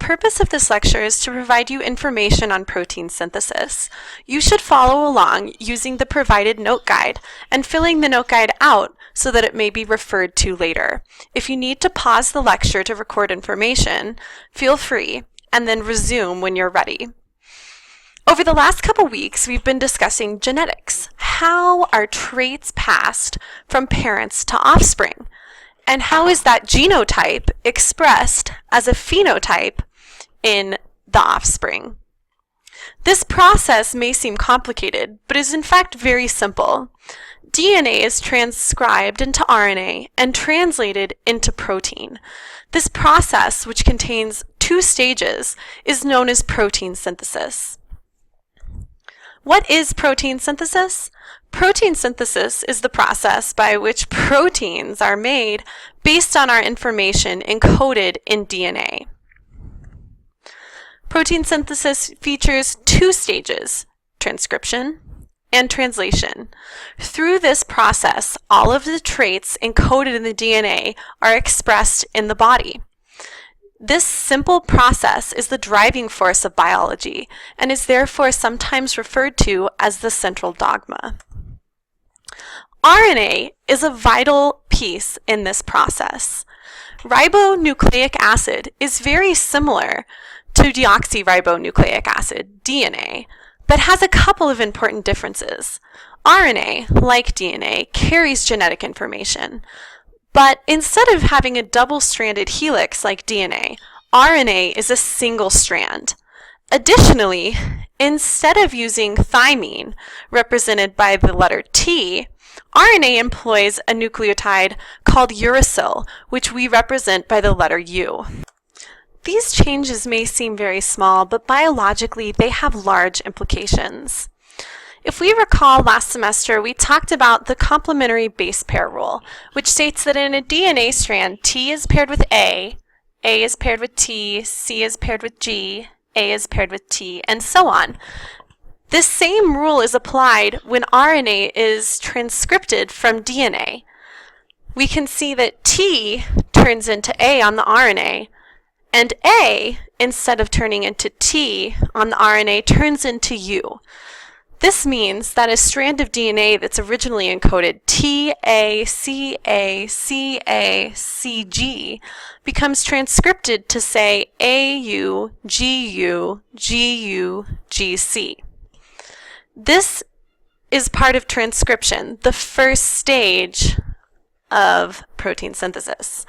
purpose of this lecture is to provide you information on protein synthesis. You should follow along using the provided note guide and filling the note guide out so that it may be referred to later. If you need to pause the lecture to record information, feel free, and then resume when you're ready. Over the last couple weeks, we've been discussing genetics. How are traits passed from parents to offspring? And how is that genotype expressed as a phenotype in the offspring? This process may seem complicated, but is in fact very simple. DNA is transcribed into RNA and translated into protein. This process, which contains two stages, is known as protein synthesis. What is protein synthesis? Protein synthesis is the process by which proteins are made based on our information encoded in DNA. Protein synthesis features two stages, transcription and translation. Through this process, all of the traits encoded in the DNA are expressed in the body. This simple process is the driving force of biology and is therefore sometimes referred to as the central dogma. RNA is a vital piece in this process. Ribonucleic acid is very similar to deoxyribonucleic acid, DNA, but has a couple of important differences. RNA, like DNA, carries genetic information. But instead of having a double-stranded helix like DNA, RNA is a single strand. Additionally, instead of using thymine, represented by the letter T, RNA employs a nucleotide called uracil, which we represent by the letter U. These changes may seem very small, but biologically they have large implications. If we recall last semester, we talked about the complementary base pair rule, which states that in a DNA strand, T is paired with A is paired with T, C is paired with G, A is paired with T, and so on. This same rule is applied when RNA is transcripted from DNA. We can see that T turns into A on the RNA, and A, instead of turning into T on the RNA, turns into U. This means that a strand of DNA that's originally encoded TACACACG becomes transcripted to say AUGUGUGC. This is part of transcription, the first stage of protein synthesis.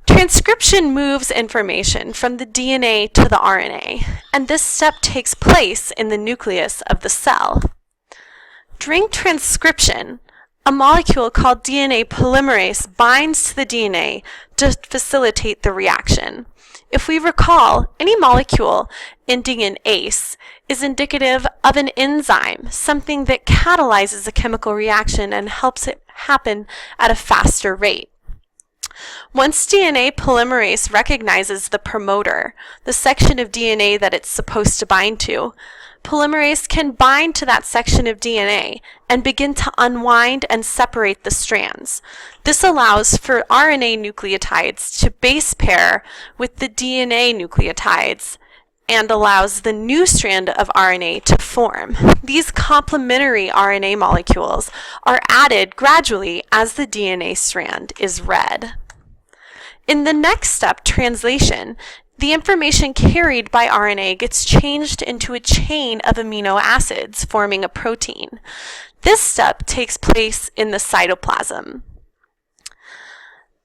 Transcription moves information from the DNA to the RNA, and this step takes place in the nucleus of the cell. During transcription, a molecule called DNA polymerase binds to the DNA to facilitate the reaction. If we recall, any molecule ending in ACE is indicative of an enzyme, something that catalyzes a chemical reaction and helps it happen at a faster rate. Once DNA polymerase recognizes the promoter, the section of DNA that it's supposed to bind to, polymerase can bind to that section of DNA and begin to unwind and separate the strands. This allows for RNA nucleotides to base pair with the DNA nucleotides and allows the new strand of RNA to form. These complementary RNA molecules are added gradually as the DNA strand is read. In the next step, translation, the information carried by RNA gets changed into a chain of amino acids, forming a protein. This step takes place in the cytoplasm.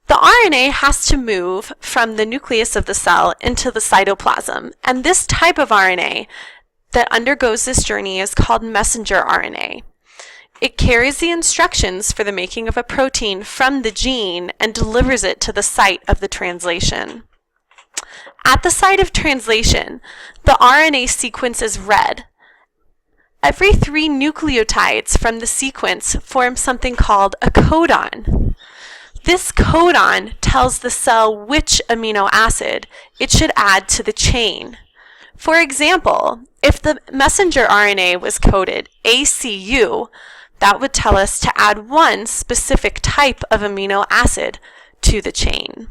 The RNA has to move from the nucleus of the cell into the cytoplasm, and this type of RNA that undergoes this journey is called messenger RNA. It carries the instructions for the making of a protein from the gene and delivers it to the site of the translation. At the site of translation, the RNA sequence is read. Every 3 nucleotides from the sequence form something called a codon. This codon tells the cell which amino acid it should add to the chain. For example, if the messenger RNA was coded ACU, that would tell us to add one specific type of amino acid to the chain.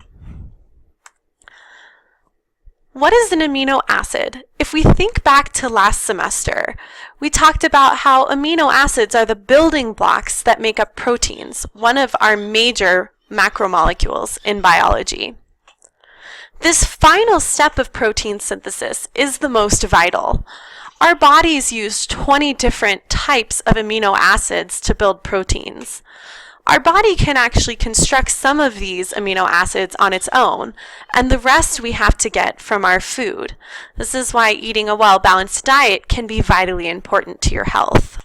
What is an amino acid? If we think back to last semester, we talked about how amino acids are the building blocks that make up proteins, one of our major macromolecules in biology. This final step of protein synthesis is the most vital. Our bodies use 20 different types of amino acids to build proteins. Our body can actually construct some of these amino acids on its own, and the rest we have to get from our food. This is why eating a well-balanced diet can be vitally important to your health.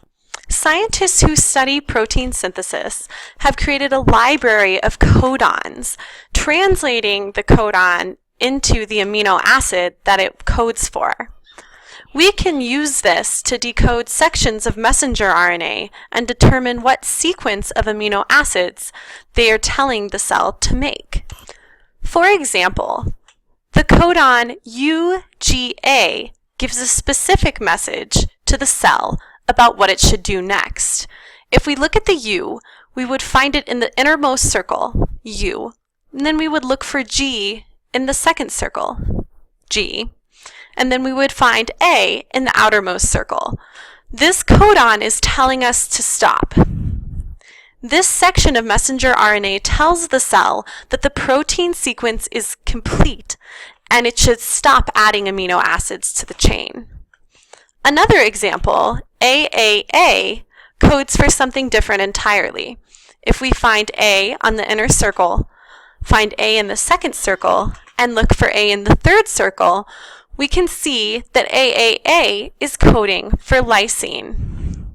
Scientists who study protein synthesis have created a library of codons, translating the codon into the amino acid that it codes for. We can use this to decode sections of messenger RNA and determine what sequence of amino acids they are telling the cell to make. For example, the codon UGA gives a specific message to the cell about what it should do next. If we look at the U, we would find it in the innermost circle, U, and then we would look for G in the second circle, G, and then we would find A in the outermost circle. This codon is telling us to stop. This section of messenger RNA tells the cell that the protein sequence is complete and it should stop adding amino acids to the chain. Another example, AAA, codes for something different entirely. If we find A on the inner circle, find A in the second circle, and look for A in the third circle, we can see that AAA is coding for lysine.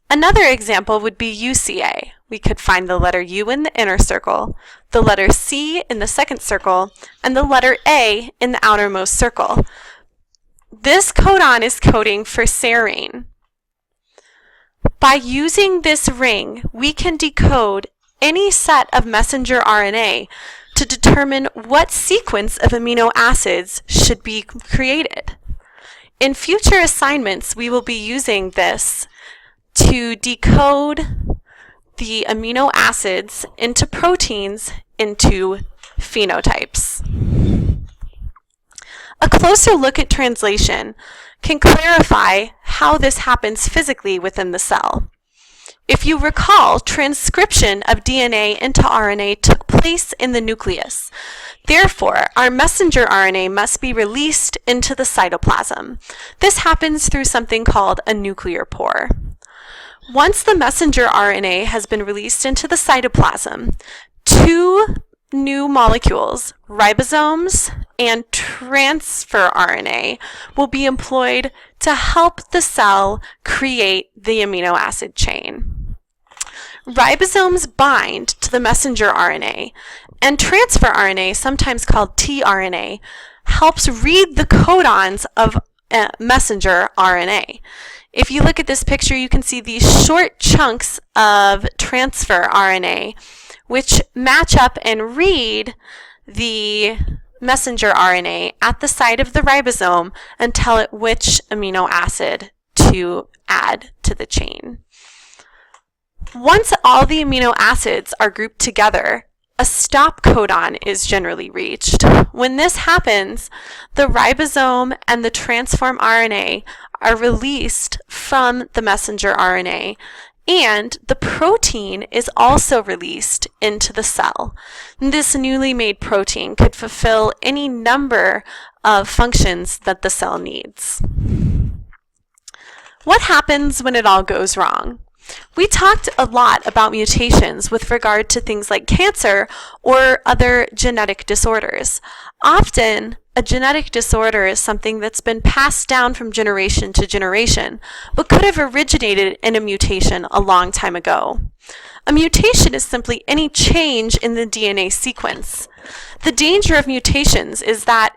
Another example would be UCA. We could find the letter U in the inner circle, the letter C in the second circle, and the letter A in the outermost circle. This codon is coding for serine. By using this ring, we can decode any set of messenger RNA to determine what sequence of amino acids should be created. In future assignments, we will be using this to decode the amino acids into proteins into phenotypes. A closer look at translation can clarify how this happens physically within the cell. If you recall, transcription of DNA into RNA took place in the nucleus. Therefore, our messenger RNA must be released into the cytoplasm. This happens through something called a nuclear pore. Once the messenger RNA has been released into the cytoplasm, two new molecules, ribosomes and transfer RNA, will be employed to help the cell create the amino acid chain. Ribosomes bind to the messenger RNA, and transfer RNA, sometimes called tRNA, helps read the codons of messenger RNA. If you look at this picture, you can see these short chunks of transfer RNA, which match up and read the messenger RNA at the site of the ribosome and tell it which amino acid to add to the chain. Once all the amino acids are grouped together, a stop codon is generally reached. When this happens, the ribosome and the transform RNA are released from the messenger RNA, and the protein is also released into the cell. This newly made protein could fulfill any number of functions that the cell needs. What happens when it all goes wrong? We talked a lot about mutations with regard to things like cancer or other genetic disorders. Often, a genetic disorder is something that's been passed down from generation to generation, but could have originated in a mutation a long time ago. A mutation is simply any change in the DNA sequence. The danger of mutations is that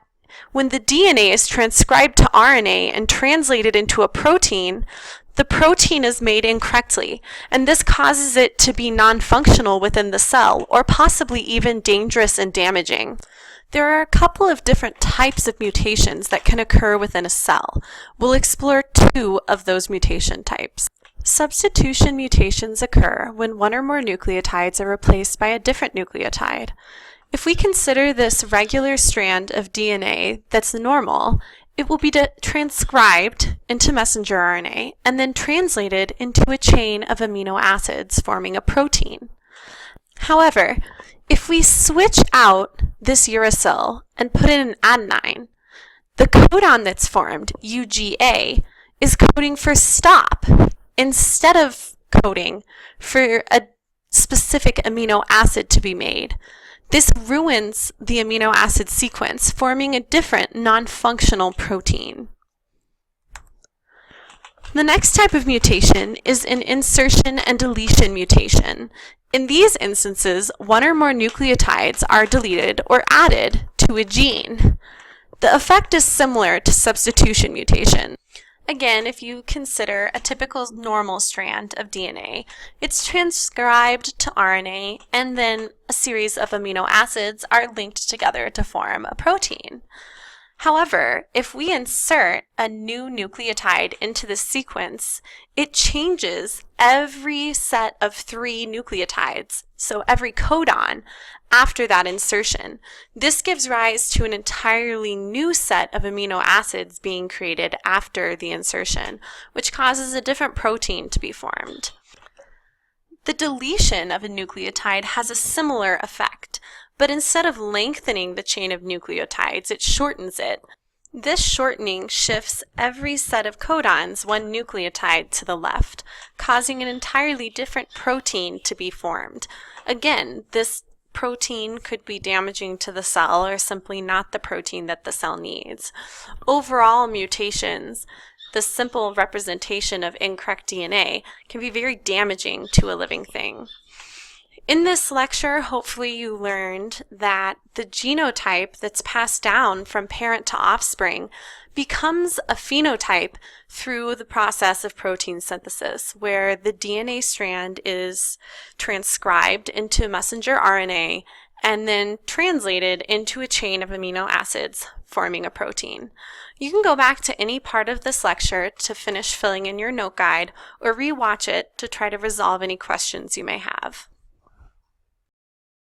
when the DNA is transcribed to RNA and translated into a protein, the protein is made incorrectly, and this causes it to be non-functional within the cell, or possibly even dangerous and damaging. There are a couple of different types of mutations that can occur within a cell. We'll explore two of those mutation types. Substitution mutations occur when one or more nucleotides are replaced by a different nucleotide. If we consider this regular strand of DNA that's normal, it will be transcribed into messenger RNA and then translated into a chain of amino acids forming a protein. However, if we switch out this uracil and put in an adenine, the codon that's formed, UGA, is coding for stop instead of coding for a specific amino acid to be made. This ruins the amino acid sequence, forming a different non-functional protein. The next type of mutation is an insertion and deletion mutation. In these instances, one or more nucleotides are deleted or added to a gene. The effect is similar to substitution mutation. Again, if you consider a typical normal strand of DNA, it's transcribed to RNA and then a series of amino acids are linked together to form a protein. However, if we insert a new nucleotide into the sequence, it changes every set of 3 nucleotides, so every codon, after that insertion. This gives rise to an entirely new set of amino acids being created after the insertion, which causes a different protein to be formed. The deletion of a nucleotide has a similar effect, but instead of lengthening the chain of nucleotides, it shortens it. This shortening shifts every set of codons 1 nucleotide to the left, causing an entirely different protein to be formed. Again, this protein could be damaging to the cell or simply not the protein that the cell needs. Overall, mutations, the simple representation of incorrect DNA, can be very damaging to a living thing. In this lecture, hopefully you learned that the genotype that's passed down from parent to offspring becomes a phenotype through the process of protein synthesis, where the DNA strand is transcribed into messenger RNA and then translated into a chain of amino acids, forming a protein. You can go back to any part of this lecture to finish filling in your note guide or rewatch it to try to resolve any questions you may have.